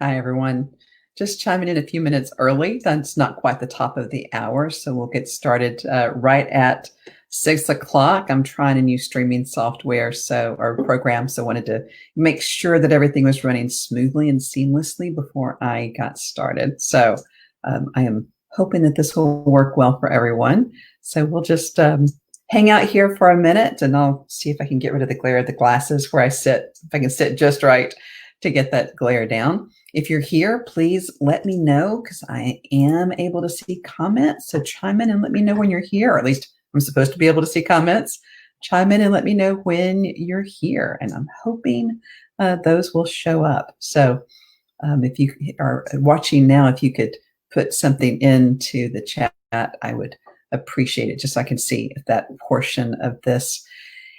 Hi, everyone. Just chiming in a few minutes early. That's not quite the top of the hour, so we'll get started right at 6 o'clock. I'm trying a new streaming software, or program, so wanted to make sure that everything was running smoothly and seamlessly before I got started. So I am hoping that this will work well for everyone. So we'll just hang out here for a minute, and I'll see if I can get rid of the glare of the glasses where I sit, if I can sit just right to get that glare down. If you're here, please let me know because I am able to see comments. So chime in and let me know when you're here, or at least I'm supposed to be able to see comments. Chime in and let me know when you're here. And I'm hoping those will show up. So if you are watching now, if you could put something into the chat, I would appreciate it just so I can see if that portion of this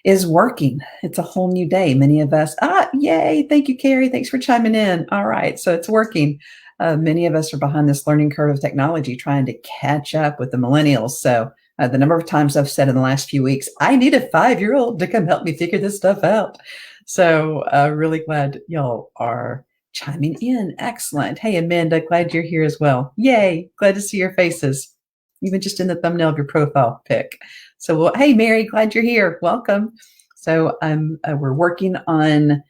is working. It's a whole new day. Many of us, yay. Thank you, Carrie. Thanks for chiming in. All right. So it's working. Many of us are behind this learning curve of technology, trying to catch up with the millennials. So the number of times I've said in the last few weeks, I need a 5-year-old to come help me figure this stuff out. So really glad y'all are chiming in. Excellent. Hey, Amanda, glad you're here as well. Yay. Glad to see your faces, even just in the thumbnail of your profile pic. So, hey, Mary, glad you're here. Welcome. So we're working on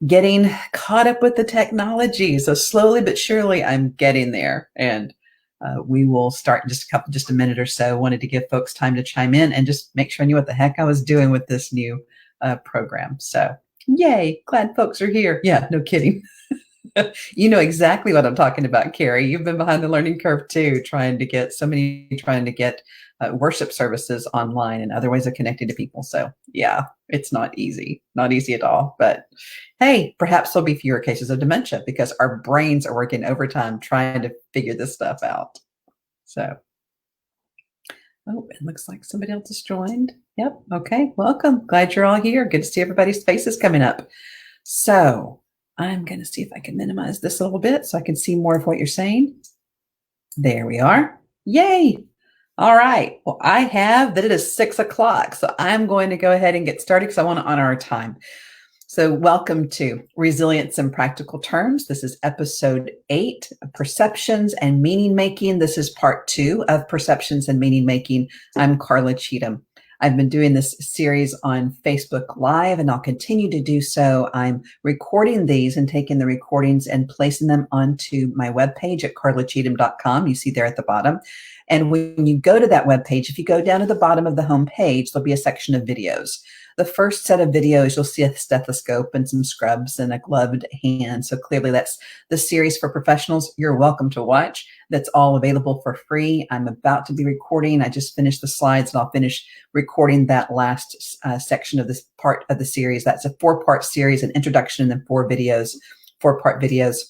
getting caught up with the technology. So slowly but surely, I'm getting there. And we will start in just a minute or so. Wanted to give folks time to chime in and just make sure I knew what the heck I was doing with this new program. So yay, glad folks are here. Yeah, no kidding. You know exactly what I'm talking about, Carrie. You've been behind the learning curve too, trying to get worship services online and other ways of connecting to people. So yeah, it's not easy at all. But hey, perhaps there'll be fewer cases of dementia because our brains are working overtime trying to figure this stuff out. So, it looks like somebody else has joined. Yep. Okay. Welcome. Glad you're all here. Good to see everybody's faces coming up. So I'm going to see if I can minimize this a little bit so I can see more of what you're saying. There we are. Yay. All right. Well, I have that it is 6 o'clock. So I'm going to go ahead and get started because I want to honor our time. So welcome to Resilience in Practical Terms. This is episode 8, Perceptions and Meaning Making. This is part 2 of Perceptions and Meaning Making. I'm Carla Cheatham. I've been doing this series on Facebook Live, and I'll continue to do so. I'm recording these and taking the recordings and placing them onto my webpage at carlacheatham.com. You see there at the bottom. And when you go to that webpage, if you go down to the bottom of the home page, there'll be a section of videos. The first set of videos, you'll see a stethoscope and some scrubs and a gloved hand. So clearly that's the series for professionals you're welcome to watch. That's all available for free. I'm about to be recording. I just finished the slides and I'll finish recording that last section of this part of the series. That's a 4-part series, an introduction, and then 4-part videos.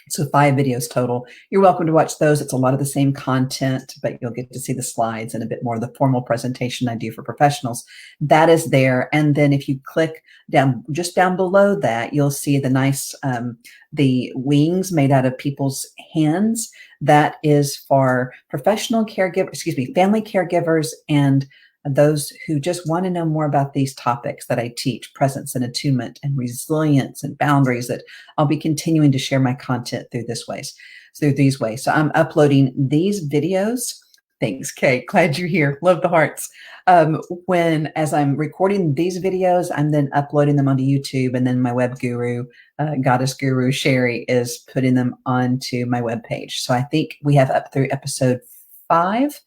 So 5 videos total. You're welcome to watch those. It's a lot of the same content, but you'll get to see the slides and a bit more of the formal presentation I do for professionals. That is there. And then if you click just down below that, you'll see the nice, the wings made out of people's hands. That is for family caregivers and those who just want to know more about these topics that I teach, presence and attunement and resilience and boundaries, that I'll be continuing to share my content through these ways. So I'm uploading these videos. Thanks, Kate. Glad you're here. Love the hearts. As I'm recording these videos, I'm then uploading them onto YouTube, and then my web guru, goddess guru Sherry, is putting them onto my webpage. So I think we have up through episode 5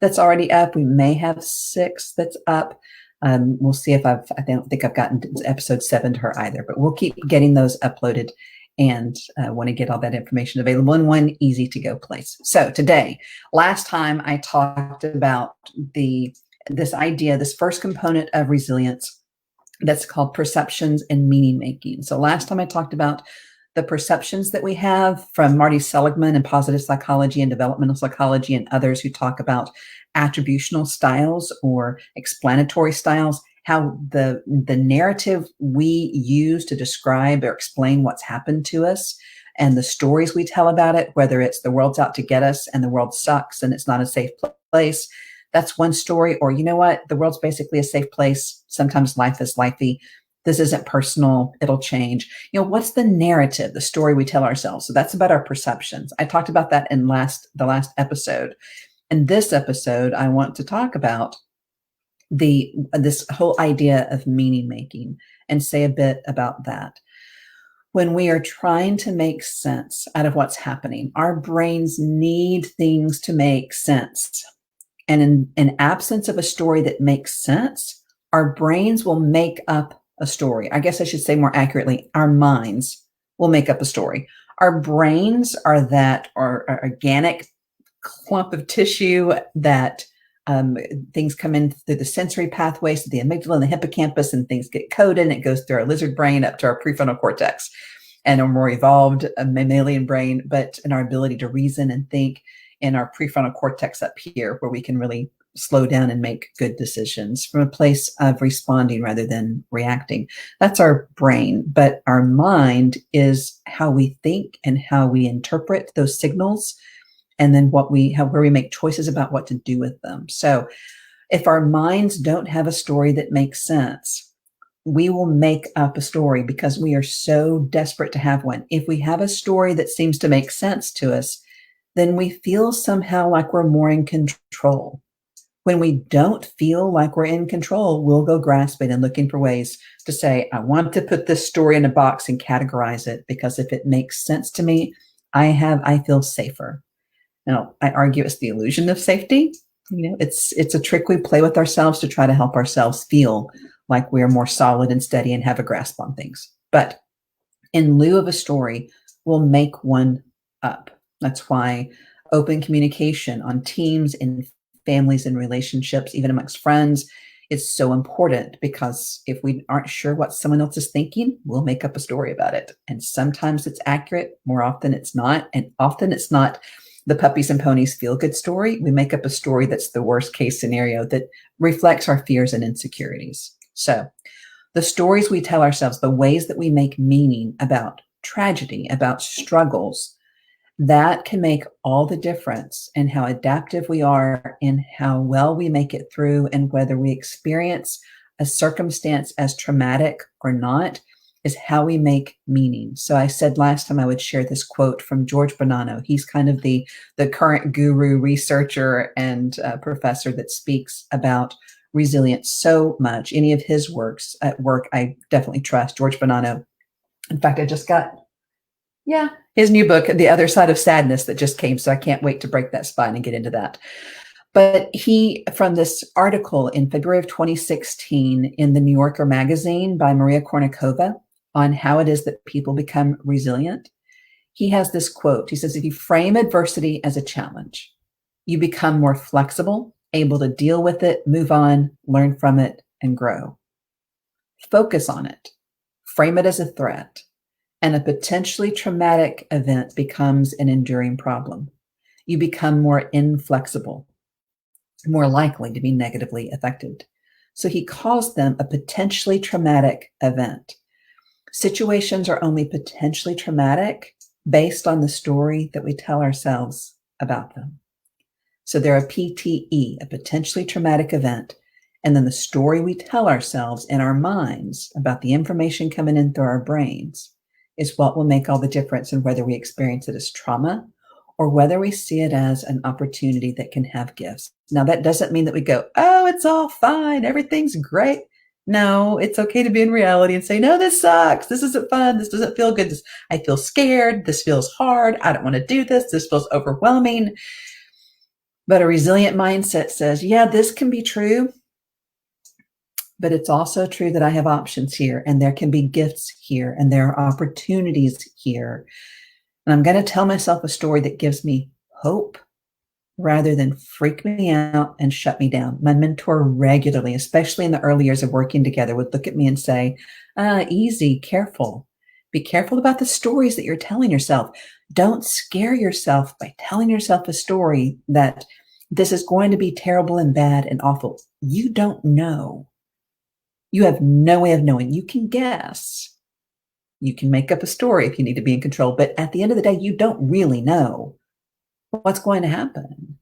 that's already up. We may have 6 that's up. We'll see if I don't think I've gotten to episode 7 to her either, but we'll keep getting those uploaded and want to get all that information available in one easy to go place. So today, last time I talked about this first component of resilience that's called perceptions and meaning making. So last time I talked about the perceptions that we have from Marty Seligman and positive psychology and developmental psychology and others who talk about attributional styles or explanatory styles, how the narrative we use to describe or explain what's happened to us and the stories we tell about it, whether it's the world's out to get us and the world sucks and it's not a safe place. That's one story. Or, you know what? The world's basically a safe place. Sometimes life is lifey. This isn't personal. It'll change. What's the narrative, the story we tell ourselves? So that's about our perceptions. I talked about that in the last episode. In this episode, I want to talk about this whole idea of meaning making and say a bit about that. When we are trying to make sense out of what's happening, our brains need things to make sense. And in absence of a story that makes sense, our brains will make up a story. I guess I should say more accurately, our minds will make up a story. Our brains are that organic clump of tissue that things come in through the sensory pathways to the amygdala and the hippocampus, and things get coded, and it goes through our lizard brain up to our prefrontal cortex and a more evolved mammalian brain, but in our ability to reason and think in our prefrontal cortex up here, where we can really slow down and make good decisions from a place of responding rather than reacting. That's our brain, but our mind is how we think and how we interpret those signals, and then where we make choices about what to do with them. So if our minds don't have a story that makes sense, we will make up a story because we are so desperate to have one. If we have a story that seems to make sense to us, then we feel somehow like we're more in control. When we don't feel like we're in control, we'll go grasping and looking for ways to say, I want to put this story in a box and categorize it, because if it makes sense to me, I feel safer. Now, I argue it's the illusion of safety. It's a trick we play with ourselves to try to help ourselves feel like we're more solid and steady and have a grasp on things. But in lieu of a story, we'll make one up. That's why open communication on teams, in families and relationships, even amongst friends, is so important, because if we aren't sure what someone else is thinking, we'll make up a story about it. And sometimes it's accurate, more often it's not. And often it's not the puppies and ponies feel good story. We make up a story that's the worst case scenario that reflects our fears and insecurities. So the stories we tell ourselves, the ways that we make meaning about tragedy, about struggles, that can make all the difference in how adaptive we are, in how well we make it through, and whether we experience a circumstance as traumatic or not is how we make meaning. So I said last time I would share this quote from George Bonanno. He's kind of the current guru researcher and professor that speaks about resilience so much. Any of his works at work, I definitely trust. George Bonanno. In fact, I just got his new book, The Other Side of Sadness, that just came. So I can't wait to break that spine and get into that. But he, from this article in February of 2016 in the New Yorker magazine by Maria Kornikova on how it is that people become resilient, he has this quote. He says, if you frame adversity as a challenge, you become more flexible, able to deal with it, move on, learn from it, and grow. Focus on it. Frame it as a threat. And a potentially traumatic event becomes an enduring problem. You become more inflexible, more likely to be negatively affected. So he calls them a potentially traumatic event. Situations are only potentially traumatic based on the story that we tell ourselves about them. So they're a PTE, a potentially traumatic event. And then the story we tell ourselves in our minds about the information coming in through our brains is what will make all the difference in whether we experience it as trauma or whether we see it as an opportunity that can have gifts. Now, that doesn't mean that we go, oh, it's all fine, everything's great. No, it's okay to be in reality and say, no, this sucks. This isn't fun. This doesn't feel good. I feel scared. This feels hard. I don't want to do this. This feels overwhelming. But a resilient mindset says, yeah, this can be true. But it's also true that I have options here, and there can be gifts here, and there are opportunities here. And I'm going to tell myself a story that gives me hope rather than freak me out and shut me down. My mentor regularly, especially in the early years of working together, would look at me and say, easy, careful. Be careful about the stories that you're telling yourself. Don't scare yourself by telling yourself a story that this is going to be terrible and bad and awful. You don't know. You have no way of knowing. You can guess. You can make up a story if you need to be in control. But at the end of the day, you don't really know what's going to happen.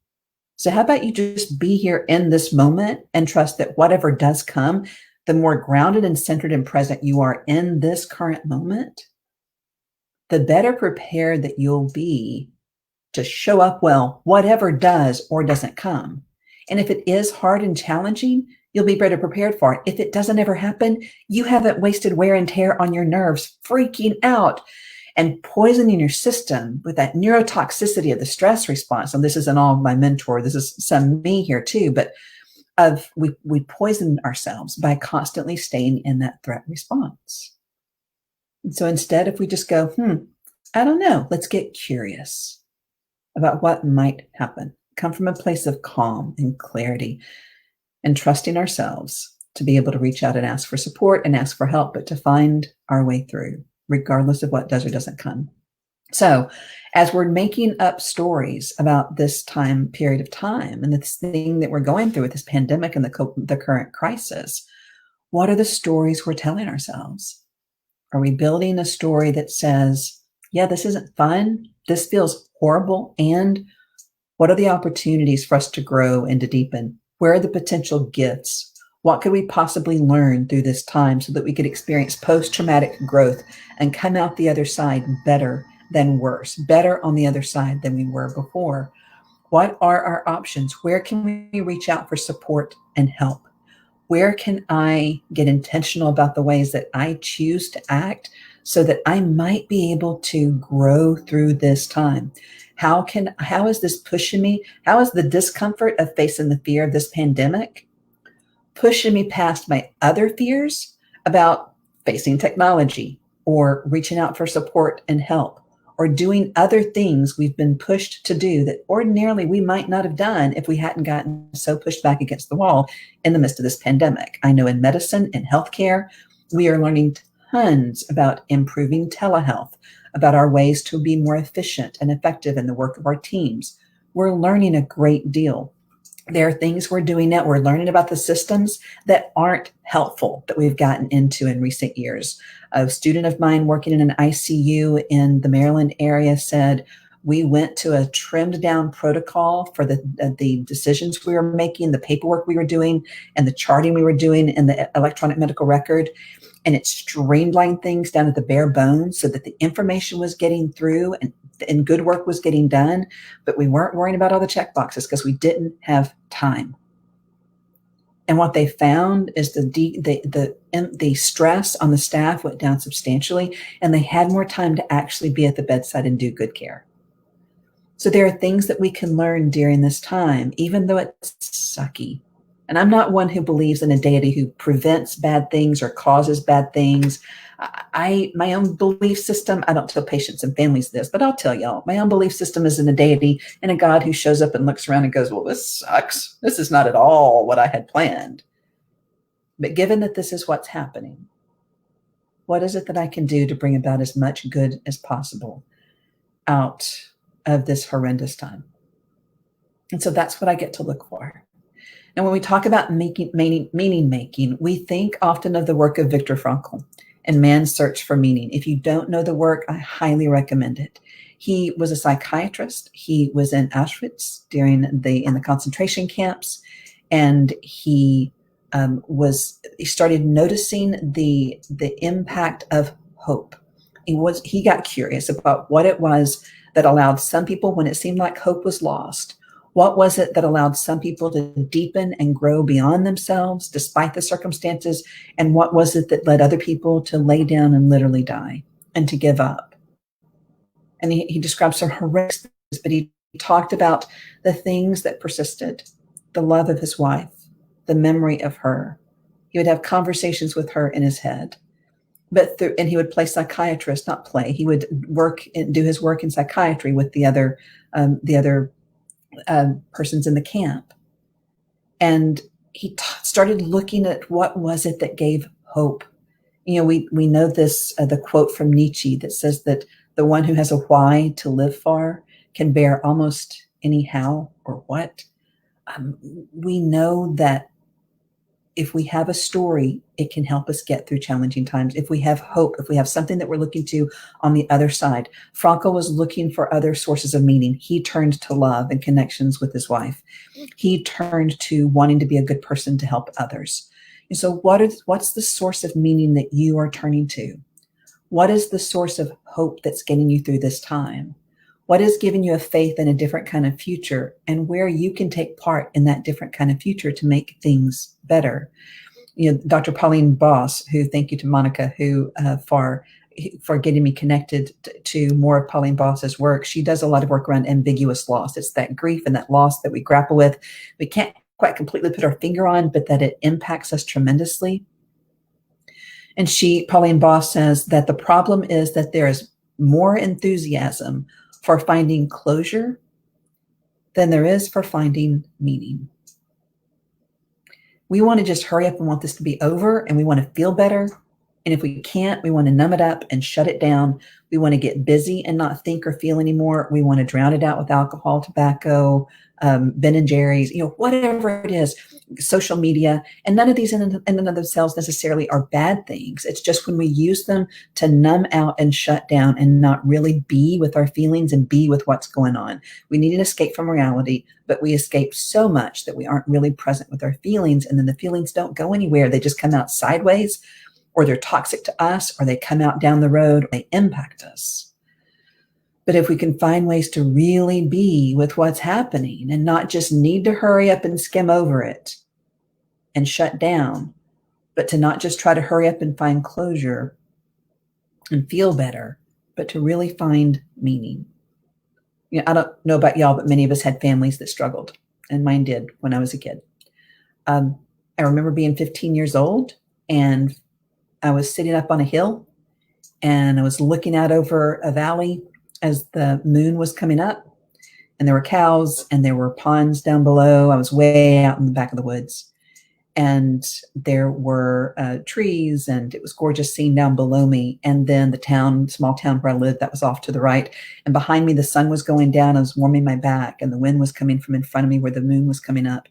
So how about you just be here in this moment and trust that whatever does come, the more grounded and centered and present you are in this current moment, the better prepared that you'll be to show up well, whatever does or doesn't come. And if it is hard and challenging, you'll be better prepared for it. If it doesn't ever happen, you haven't wasted wear and tear on your nerves, freaking out and poisoning your system with that neurotoxicity of the stress response. And this isn't all my mentor, this is some me here too, but we poison ourselves by constantly staying in that threat response. And so instead, if we just go, I don't know, let's get curious about what might happen. Come from a place of calm and clarity and trusting ourselves to be able to reach out and ask for support and ask for help, but to find our way through, regardless of what does or doesn't come. So as we're making up stories about this time period of time and this thing that we're going through with this pandemic and the current crisis, what are the stories we're telling ourselves? Are we building a story that says, yeah, this isn't fun, this feels horrible, and what are the opportunities for us to grow and to deepen? Where are the potential gifts? What could we possibly learn through this time so that we could experience post-traumatic growth and come out the other side better than worse, better on the other side than we were before? What are our options? Where can we reach out for support and help? Where can I get intentional about the ways that I choose to act so that I might be able to grow through this time? How is this pushing me? How is the discomfort of facing the fear of this pandemic pushing me past my other fears about facing technology or reaching out for support and help or doing other things we've been pushed to do that ordinarily we might not have done if we hadn't gotten so pushed back against the wall in the midst of this pandemic? I know in medicine and healthcare, we are learning tons about improving telehealth, about our ways to be more efficient and effective in the work of our teams. We're learning a great deal. There are things we're doing now. We're learning about the systems that aren't helpful that we've gotten into in recent years. A student of mine working in an ICU in the Maryland area said, we went to a trimmed down protocol for the decisions we were making, the paperwork we were doing, and the charting we were doing in the electronic medical record. And it streamlined things down to the bare bones so that the information was getting through and good work was getting done, but we weren't worrying about all the check boxes because we didn't have time. And what they found is the stress on the staff went down substantially, and they had more time to actually be at the bedside and do good care. So there are things that we can learn during this time, even though it's sucky. And I'm not one who believes in a deity who prevents bad things or causes bad things. My own belief system, I don't tell patients and families this, but I'll tell y'all, my own belief system is in a deity and a God who shows up and looks around and goes, well, this sucks. This is not at all what I had planned. But given that this is what's happening, what is it that I can do to bring about as much good as possible out of this horrendous time? And so that's what I get to look for. And when we talk about meaning making, we think often of the work of Viktor Frankl and Man's Search for Meaning. If you don't know the work, I highly recommend it. He was a psychiatrist. He was in Auschwitz in the concentration camps, and he started noticing the impact of hope. He got curious about what it was that allowed some people, when it seemed like hope was lost, what was it that allowed some people to deepen and grow beyond themselves despite the circumstances? And what was it that led other people to lay down and literally die and to give up? And he described some horrific things, but he talked about the things that persisted, the love of his wife, the memory of her. He would have conversations with her in his head. And he would play psychiatrist, not play. He would do his work in psychiatry with the other persons in the camp. And he started looking at what was it that gave hope. You know, we know this, the quote from Nietzsche that says that the one who has a why to live for can bear almost any how or what. We know that if we have a story, it can help us get through challenging times. If we have hope, if we have something that we're looking to on the other side. Frankl was looking for other sources of meaning. He turned to love and connections with his wife. He turned to wanting to be a good person to help others. So what's the source of meaning that you are turning to? What is the source of hope that's getting you through this time? What is giving you a faith in a different kind of future, and where you can take part in that different kind of future to make things better? Dr. Pauline Boss, who, thank you to Monica, who for getting me connected to more of Pauline Boss's work. She does a lot of work around ambiguous loss. It's that grief and that loss that we grapple with. We can't quite completely put our finger on, but that it impacts us tremendously. And Pauline Boss, says that the problem is that there is more enthusiasm for finding closure than there is for finding meaning. We want to just hurry up and want this to be over, and we want to feel better. And if we can't, we want to numb it up and shut it down. We want to get busy and not think or feel anymore. We want to drown it out with alcohol, tobacco, Ben and Jerry's, whatever it is, social media. And none of these in and of themselves necessarily are bad things. It's just when we use them to numb out and shut down and not really be with our feelings and be with what's going on. We need an escape from reality, but we escape so much that we aren't really present with our feelings. And then the feelings don't go anywhere. They just come out sideways, or they're toxic to us, or they come out down the road, or they impact us. But if we can find ways to really be with what's happening and not just need to hurry up and skim over it and shut down, but to not just try to hurry up and find closure and feel better, but to really find meaning. I don't know about y'all, but many of us had families that struggled, and mine did when I was a kid. I remember being 15 years old, and I was sitting up on a hill, and I was looking out over a valley as the moon was coming up, and there were cows and there were ponds down below. I was way out in the back of the woods, and there were trees, and it was gorgeous scene down below me. And then the small town where I lived, that was off to the right. And behind me, the sun was going down. I was warming my back, and the wind was coming from in front of me where the moon was coming up.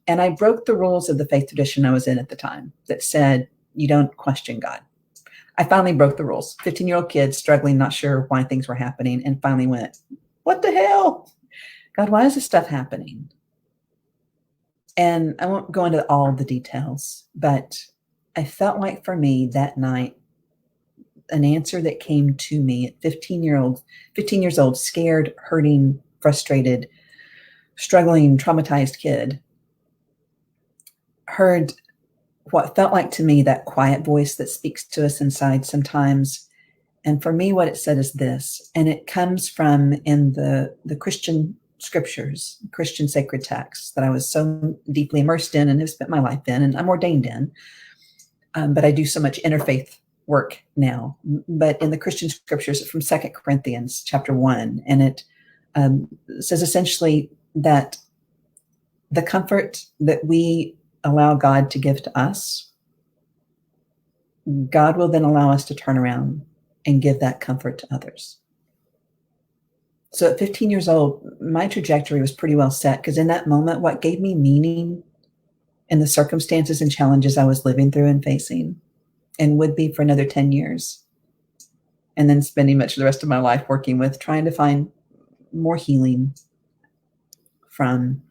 And I broke the rules of the faith tradition I was in at the time that said, you don't question God. I finally broke the rules. 15-year-old kid struggling, not sure why things were happening, and finally went, what the hell? God, why is this stuff happening? And I won't go into all the details, but I felt like for me that night, an answer that came to me at 15 years old, scared, hurting, frustrated, struggling, traumatized kid, heard what felt like to me that quiet voice that speaks to us inside sometimes. And for me, what it said is this, and it comes from in the Christian scriptures, Christian sacred texts that I was so deeply immersed in and have spent my life in, and I'm ordained in. But I do so much interfaith work now. But in the Christian scriptures, it's from 2 Corinthians chapter 1, and it says essentially that the comfort that we allow God to give to us, God will then allow us to turn around and give that comfort to others. So at 15 years old, my trajectory was pretty well set, because in that moment, what gave me meaning in the circumstances and challenges I was living through and facing, and would be for another 10 years, and then spending much of the rest of my life working with, trying to find more healing from.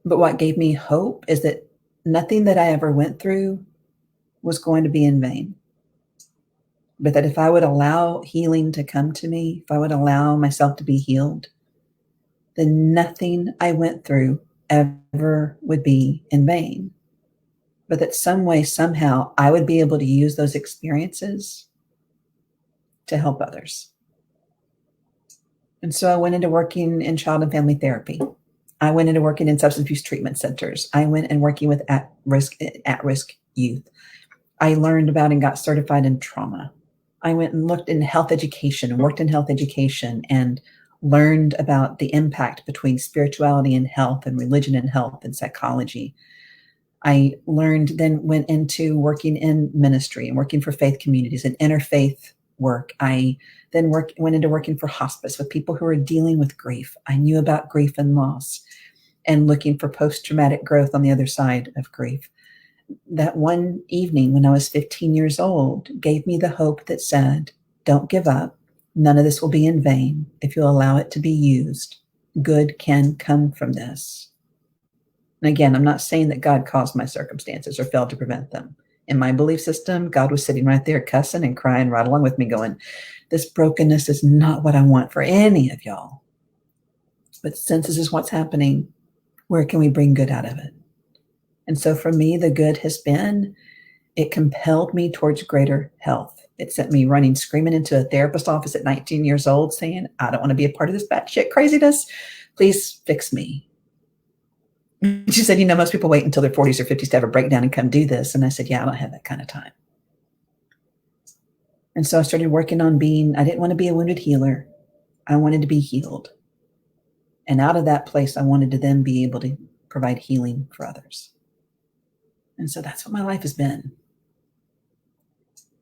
But what gave me hope is that nothing that I ever went through was going to be in vain. But that if I would allow healing to come to me, if I would allow myself to be healed, then nothing I went through ever would be in vain. But that some way, somehow, I would be able to use those experiences to help others. And so I went into working in child and family therapy. I went into working in substance abuse treatment centers. I went and working with at-risk youth. I learned about and got certified in trauma. I went and looked in health education and worked in health education and learned about the impact between spirituality and health, and religion and health, and psychology. I then went into working in ministry and working for faith communities and interfaith work. I then went into working for hospice with people who are dealing with grief. I knew about grief and loss and looking for post-traumatic growth on the other side of grief. That one evening when I was 15 years old gave me the hope that said, don't give up. None of this will be in vain. If you'll allow it to be used, good can come from this. And again, I'm not saying that God caused my circumstances or failed to prevent them. In my belief system, God was sitting right there cussing and crying right along with me going, this brokenness is not what I want for any of y'all. But since this is what's happening, where can we bring good out of it? And so for me, the good has been, it compelled me towards greater health. It sent me running, screaming into a therapist office at 19 years old saying, I don't want to be a part of this batshit craziness. Please fix me. She said, most people wait until their 40s or 50s to have a breakdown and come do this. And I said, yeah, I don't have that kind of time. And so I started working on I didn't want to be a wounded healer. I wanted to be healed. And out of that place, I wanted to then be able to provide healing for others. And so that's what my life has been.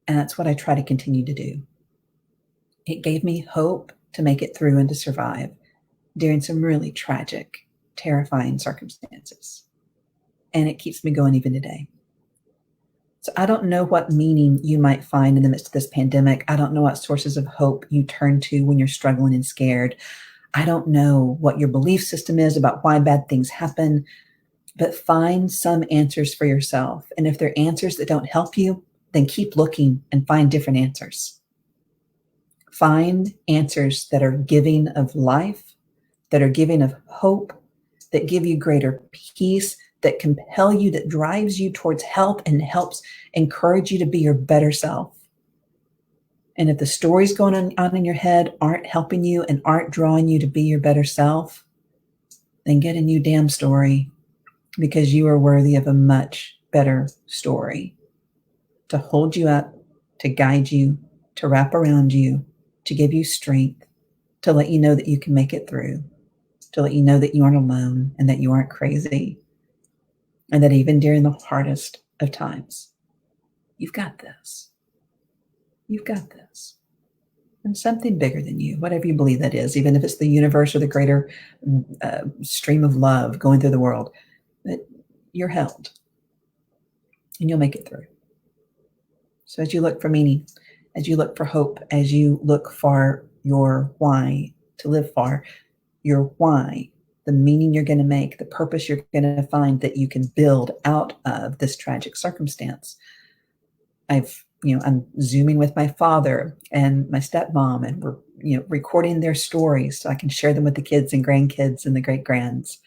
And that's what I try to continue to do. It gave me hope to make it through and to survive during some really tragic, terrifying circumstances. And it keeps me going even today. So I don't know what meaning you might find in the midst of this pandemic. I don't know what sources of hope you turn to when you're struggling and scared. I don't know what your belief system is about why bad things happen, but find some answers for yourself. And if they're answers that don't help you, then keep looking and find different answers. Find answers that are giving of life, that are giving of hope, that give you greater peace, that compel you, that drives you towards help and helps encourage you to be your better self. And if the stories going on in your head aren't helping you and aren't drawing you to be your better self, then get a new damn story, because you are worthy of a much better story to hold you up, to guide you, to wrap around you, to give you strength, to let you know that you can make it through, to let you know that you aren't alone and that you aren't crazy, and that even during the hardest of times, you've got this. You've got this. And something bigger than you, whatever you believe that is, even if it's the universe or the greater stream of love going through the world, that you're held and you'll make it through. So as you look for meaning, as you look for hope, as you look for your why to live for, your why, the meaning you're going to make, the purpose you're going to find that you can build out of this tragic circumstance. I'm Zooming with my father and my stepmom, and we're, recording their stories so I can share them with the kids and grandkids and the great-grands.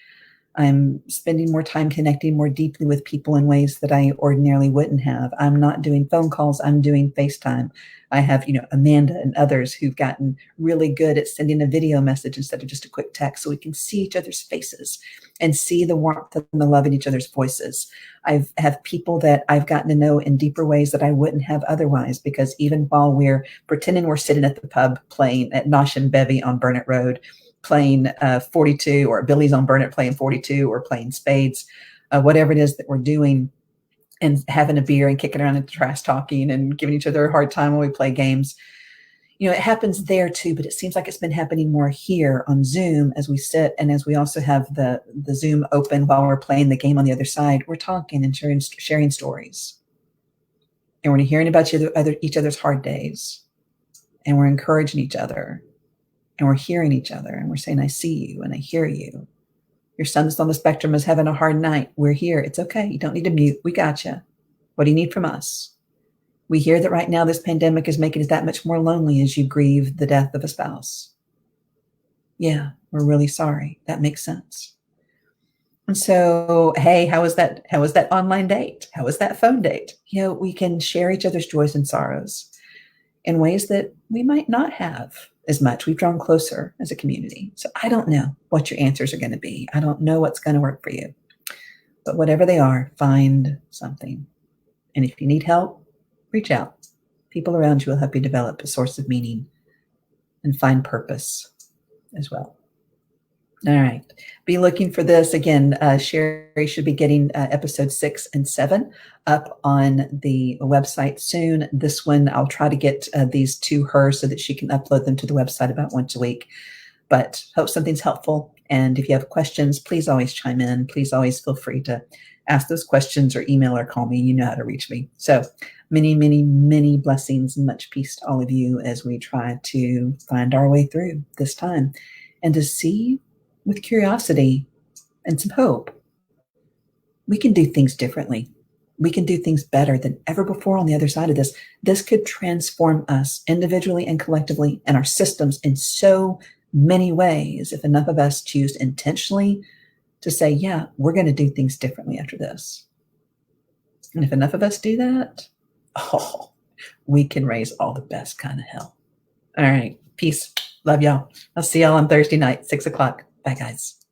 I'm spending more time connecting more deeply with people in ways that I ordinarily wouldn't have. I'm not doing phone calls. I'm doing FaceTime. I have, Amanda and others who've gotten really good at sending a video message instead of just a quick text, so we can see each other's faces and see the warmth and the love in each other's voices. I have people that I've gotten to know in deeper ways that I wouldn't have otherwise, because even while we're pretending we're sitting at the pub playing at Nosh and Bevy on Burnett Road, playing 42, or Billy's on Burnett playing 42, or playing spades, whatever it is that we're doing, and having a beer and kicking around and trash talking and giving each other a hard time when we play games. It happens there too, but it seems like it's been happening more here on Zoom as we sit, and as we also have the Zoom open while we're playing the game on the other side. We're talking and sharing stories, and we're hearing about each other's hard days, and we're encouraging each other, and we're hearing each other, and we're saying, I see you and I hear you. Your son's on the spectrum is having a hard night. We're here. It's okay. You don't need to mute. We got you. What do you need from us? We hear that right now this pandemic is making it that much more lonely as you grieve the death of a spouse. Yeah, we're really sorry. That makes sense. And so, hey, how was that online date? How was that phone date? We can share each other's joys and sorrows in ways that we might not have as much. We've drawn closer as a community. So I don't know what your answers are going to be. I don't know what's going to work for you. But whatever they are, find something. And if you need help, reach out. People around you will help you develop a source of meaning and find purpose as well. All right. Be looking for this. Again, Sherry should be getting episode 6 and 7 up on the website soon. This one, I'll try to get these to her so that she can upload them to the website about once a week. But hope something's helpful. And if you have questions, please always chime in. Please always feel free to ask those questions or email or call me. You know how to reach me. So many, many, many blessings and much peace to all of you as we try to find our way through this time and to see with curiosity and some hope we can do things differently. We can do things better than ever before on the other side of this. This could transform us individually and collectively and our systems in so many ways if enough of us choose intentionally to say, yeah, we're going to do things differently after this. And if enough of us do that, oh, we can raise all the best kind of hell. All right. Peace. Love y'all. I'll see y'all on Thursday night, 6 o'clock. Bye, guys.